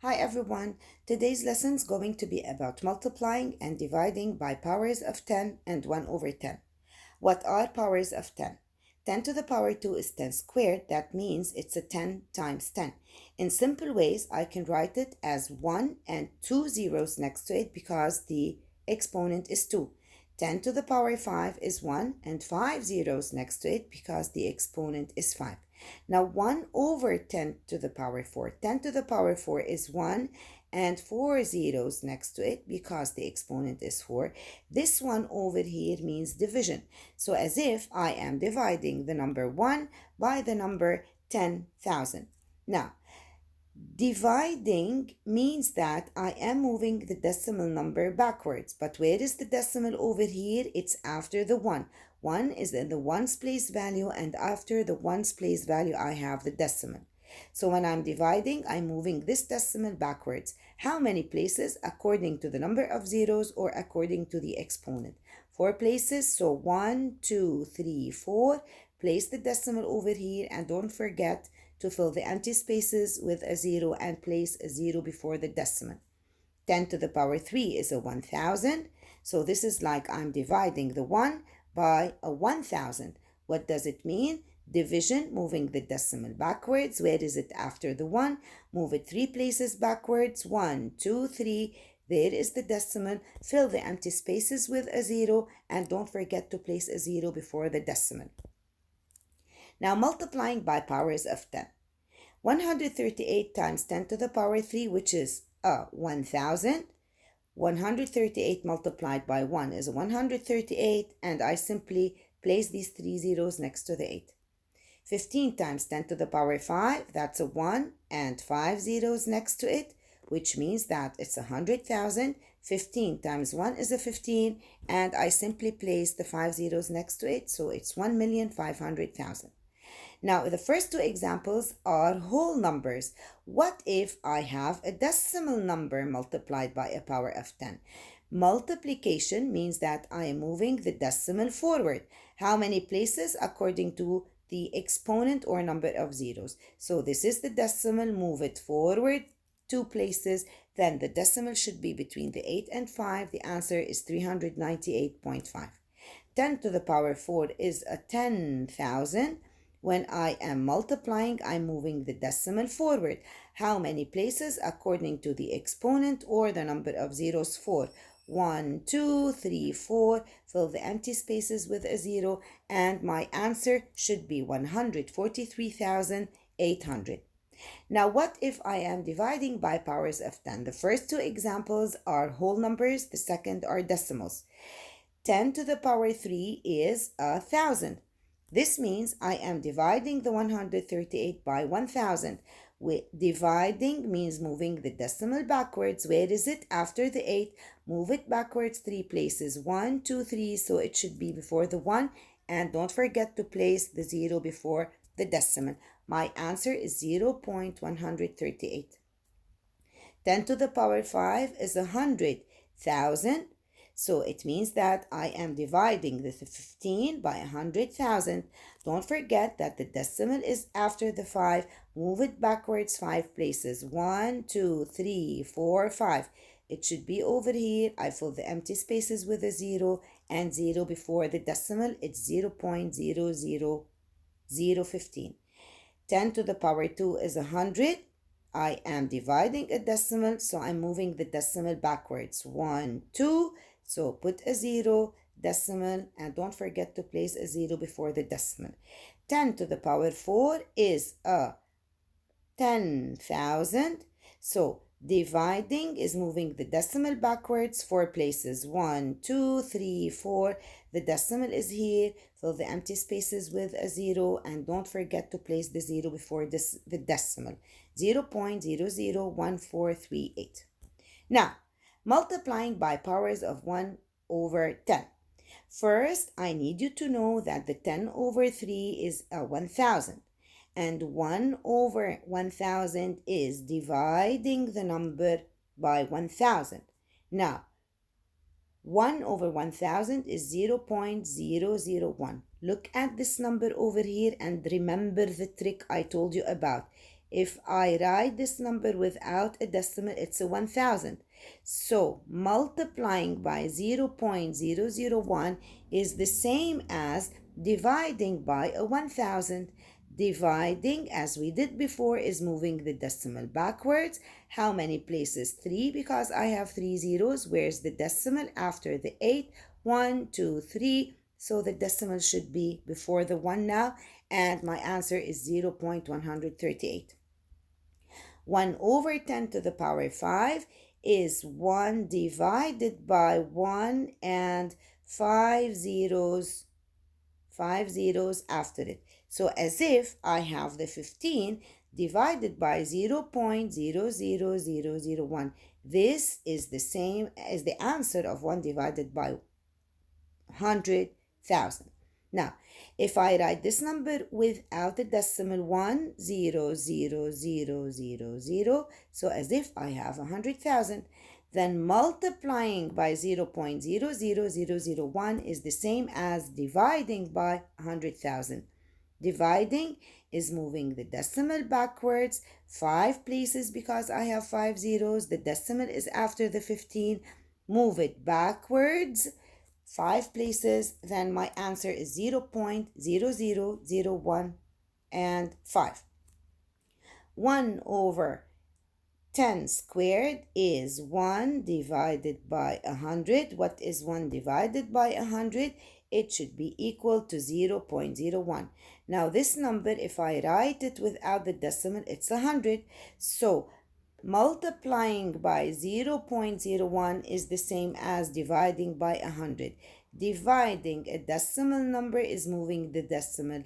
Hi everyone, today's lesson is going to be about multiplying and dividing by powers of 10 and 1 over 10. What are powers of 10? 10 to the power 2 is 10 squared. That means it's a 10 times 10. In simple ways, I can write it as 1 and 2 zeros next to it because the exponent is 2. 10 to the power 5 is 1 and 5 zeros next to it because the exponent is 5. Now 1 over 10 to the power 4. 10 to the power 4 is 1 and 4 zeros next to it because the exponent is 4. This 1 over here means division. So as if I am dividing the number 1 by the number 10,000. Now, dividing means that I am moving the decimal number backwards. But where is the decimal over here? It's after the 1. 1 is in the ones place value, and after the ones place value I have the decimal. So when I'm dividing, I'm moving this decimal backwards. How many places? According to the number of zeros or according to the exponent. 4 places, so 1, 2, 3, 4. Place the decimal over here and don't forget to fill the empty spaces with a 0 and place a 0 before the decimal. 10 to the power 3 is a 1000. So this is like I'm dividing the 1 by a 1000. What does it mean? Division, moving the decimal backwards. Where is it after the 1? Move it 3 places backwards. 1, 2, 3. There is the decimal. Fill the empty spaces with a 0 and don't forget to place a 0 before the decimal. Now multiplying by powers of 10. 138 times 10 to the power 3, which is 1000. 138 multiplied by 1 is 138, and I simply place these 3 zeros next to the 8. 15 times 10 to the power 5, that's a 1 and 5 zeros next to it, which means that it's 100,000. 15 times 1 is a 15, and I simply place the 5 zeros next to it, so it's 1,500,000. Now, the first two examples are whole numbers. What if I have a decimal number multiplied by a power of 10? Multiplication means that I am moving the decimal forward. How many places? According to the exponent or number of zeros. So this is the decimal, move it forward 2 places, then the decimal should be between the 8 and 5. The answer is 398.5. 10 to the power 4 is a 10,000. When I am multiplying, I'm moving the decimal forward. How many places? According to the exponent or the number of zeros. 4. 1, 2, 3, 4. Fill the empty spaces with a 0, and my answer should be 143,800. Now, what if I am dividing by powers of 10? The first two examples are whole numbers, the second are decimals. 10 to the power 3 is 1,000. This means I am dividing the 138 by 1000. Dividing means moving the decimal backwards. Where is it? After the 8. Move it backwards 3 places. 1, 2, 3. So it should be before the 1. And don't forget to place the 0 before the decimal. My answer is 0.138. 10 to the power 5 is 100,000. So it means that I am dividing the 15 by 100,000. Don't forget that the decimal is after the 5. Move it backwards 5 places. 1, 2, 3, 4, 5. It should be over here. I fill the empty spaces with a 0 and 0 before the decimal. It's 0.00015. 10 to the power 2 is 100. I am dividing a decimal, so I'm moving the decimal backwards. 1, 2. So put a 0, decimal, and don't forget to place a 0 before the decimal. 10 to the power 4 is 10,000. So dividing is moving the decimal backwards 4 places. 1, 2, 3, 4. The decimal is here. Fill the empty spaces with a 0, and don't forget to place the 0 before the decimal. 0.001438. Now, multiplying by powers of 1 over 10. First, I need you to know that the 10 over 3 is 1,000. And 1 over 1,000 is dividing the number by 1,000. Now, 1 over 1,000 is 0.001. Look at this number over here and remember the trick I told you about. If I write this number without a decimal, it's a 1000. So multiplying by 0.001 is the same as dividing by a 1000. Dividing, as we did before, is moving the decimal backwards. How many places? 3, because I have 3 zeros. Where's the decimal after the 8? 1, 2, 3. So the decimal should be before the 1 now, and my answer is 0.138. 1 over 10 to the power 5 is 1 divided by 1 and 5 zeros after it. So as if I have the 15 divided by 0.00001. This is the same as the answer of 1 divided by 100,000. Now, if I write this number without the decimal 1,000,000, so as if I have 100,000, then multiplying by 0.00001 is the same as dividing by 100,000. Dividing is moving the decimal backwards 5 places because I have 5 zeros. The decimal is after the 15. Move it backwards 5 places, then my answer is 0.0001 and 5. 1 over 10 squared is 1 divided by 100. What is 1 divided by 100? It should be equal to 0.01. Now this number, if I write it without the decimal, it's 100. So multiplying by 0.01 is the same as dividing by 100. Dividing a decimal number is moving the decimal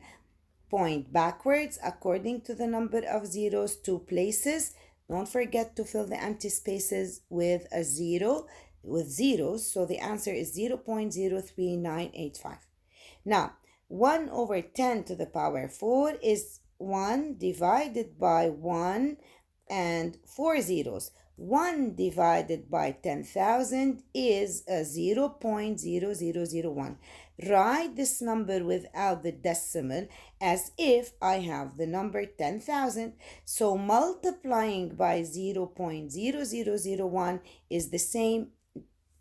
point backwards according to the number of zeros 2 places. Don't forget to fill the empty spaces with a zero, with zeros. So the answer is 0.03985. Now, 1 over 10 to the power 4 is 1 divided by 1 and 4 zeros. 1 divided by 10,000 is a 0.0001. Write this number without the decimal as if I have the number 10,000. So multiplying by 0.0001 is the same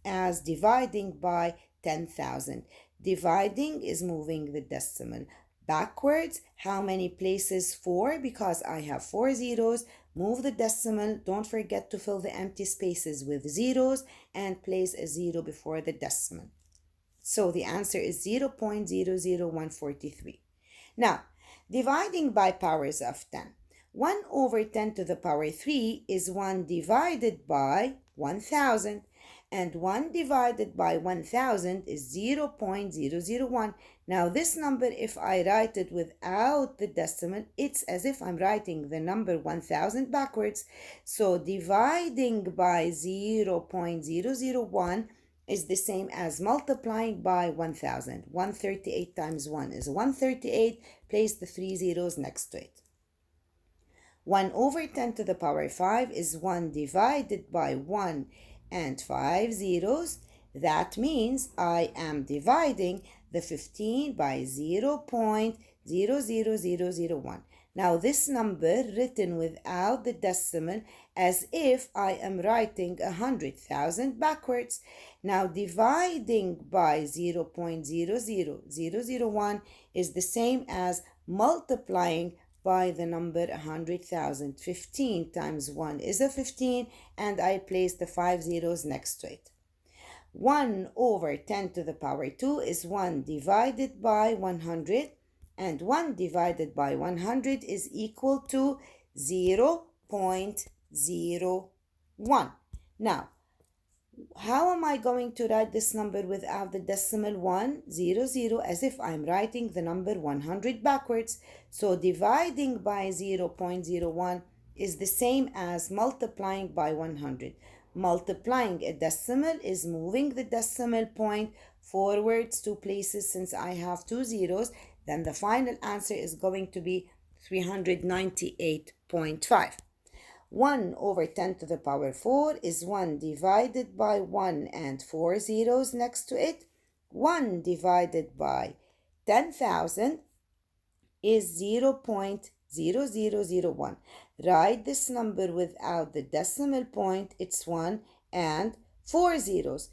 as dividing by 10,000. Dividing is moving the decimal backwards. How many places? 4, because I have 4 zeros. Move the decimal. Don't forget to fill the empty spaces with zeros and place a 0 before the decimal. So the answer is 0.00143. Now, dividing by powers of 10. 1 over 10 to the power 3 is 1 divided by 1000. And 1 divided by 1000 is 0.001. Now this number, if I write it without the decimal, it's as if I'm writing the number 1000 backwards. So dividing by 0.001 is the same as multiplying by 1000. 138 times 1 is 138. Place the 3 zeros next to it. 1 over 10 to the power 5 is 1 divided by 1 and 5 zeros. That means I am dividing the 15 by 0.00001. Now this number written without the decimal as if I am writing 100,000 backwards. Now dividing by 0.00001 is the same as multiplying by the number 100,000. 15 times 1 is a 15, and I place the 5 zeros next to it. 1 over 10 to the power 2 is 1 divided by 100, and 1 divided by 100 is equal to 0.01. Now, how am I going to write this number without the decimal 100 as if I'm writing the number 100 backwards? So dividing by 0.01 is the same as multiplying by 100. Multiplying a decimal is moving the decimal point forwards 2 places since I have 2 zeros. Then the final answer is going to be 398.5. 1 over 10 to the power 4 is 1 divided by 1 and 4 zeros next to it. 1 divided by 10,000 is 0.001. 0001. Write this number without the decimal point. It's 1 and 4 zeros.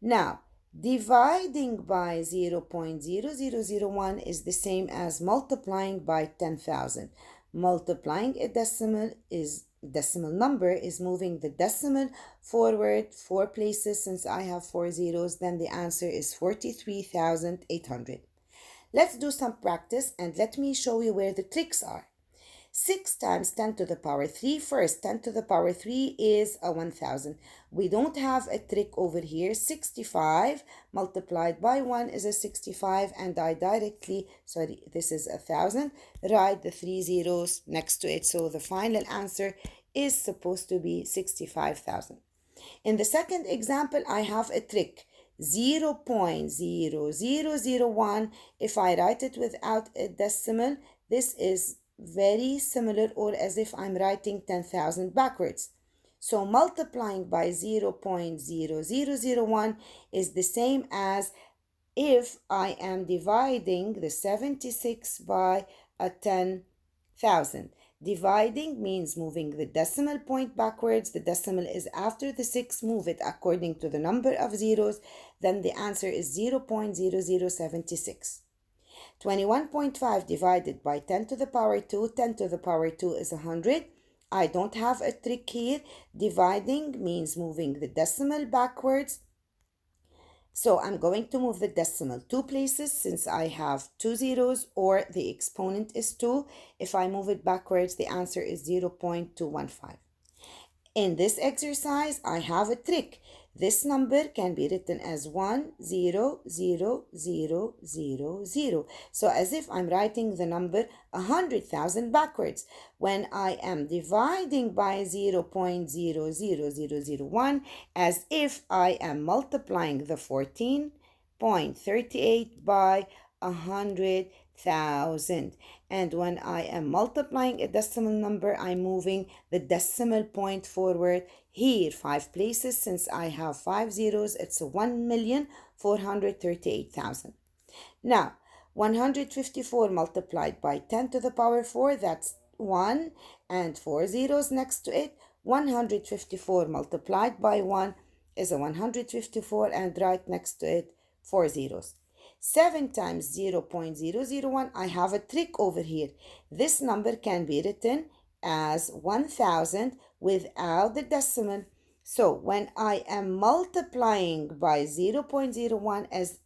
Now, dividing by 0.0001 is the same as multiplying by 10,000. Multiplying a decimal number is moving the decimal forward 4 places. Since I have 4 zeros, then the answer is 43,800. Let's do some practice and let me show you where the tricks are. 6 times 10 to the power 3. First, 10 to the power 3 is a 1000. We don't have a trick over here. 65 multiplied by 1 is a 65, and I directly, this is 1000, write the 3 zeros next to it. So the final answer is supposed to be 65,000. In the second example, I have a trick. 0.0001. If I write it without a decimal, this is very similar, or as if I'm writing 10,000 backwards. So multiplying by 0.0001 is the same as if I am dividing the 76 by a 10,000. Dividing means moving the decimal point backwards. The decimal is after the 6. Move it according to the number of zeros. Then the answer is 0.0076. 21.5 divided by 10 to the power 2. 10 to the power 2 is 100. I don't have a trick here. Dividing means moving the decimal backwards. So I'm going to move the decimal 2 places since I have 2 zeros, or the exponent is 2. If I move it backwards, the answer is 0.215. In this exercise, I have a trick. This number can be written as 100,000. So as if I'm writing the number 100,000 backwards. When I am dividing by 0.00001, as if I am multiplying the 14.38 by 100,000. And when I am multiplying a decimal number, I'm moving the decimal point forward here 5 places. Since I have 5 zeros, it's 1,438,000. Now, 154 multiplied by 10 to the power 4, that's 1 and 4 zeros next to it. 154 multiplied by 1 is a 154, and right next to it 4 zeros. 7 times 0.001, I have a trick over here. This number can be written as 1000 without the decimal. So when I am multiplying by 0.01, as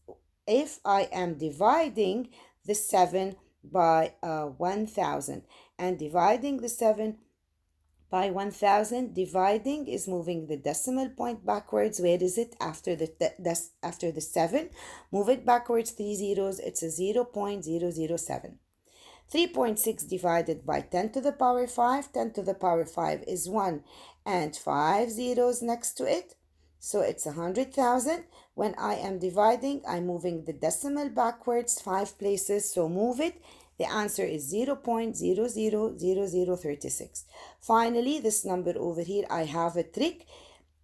if I am dividing the 7 by 1000, and dividing the 7 by 1000, dividing is moving the decimal point backwards. Where is it? After the 7. Move it backwards 3 zeros. It's a 0.007. 3.6 divided by 10 to the power 5. 10 to the power 5 is 1 and 5 zeros next to it. So it's 100,000. When I am dividing, I'm moving the decimal backwards 5 places. So move it. The answer is 0.000036. Finally, this number over here, I have a trick.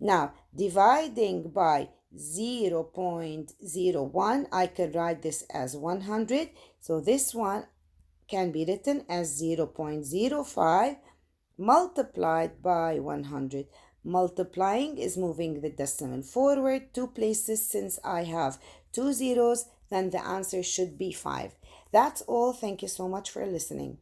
Now, dividing by 0.01, I can write this as 100. So this one can be written as 0.05 multiplied by 100. Multiplying is moving the decimal forward 2 places. Since I have 2 zeros, then the answer should be 5. That's all. Thank you so much for listening.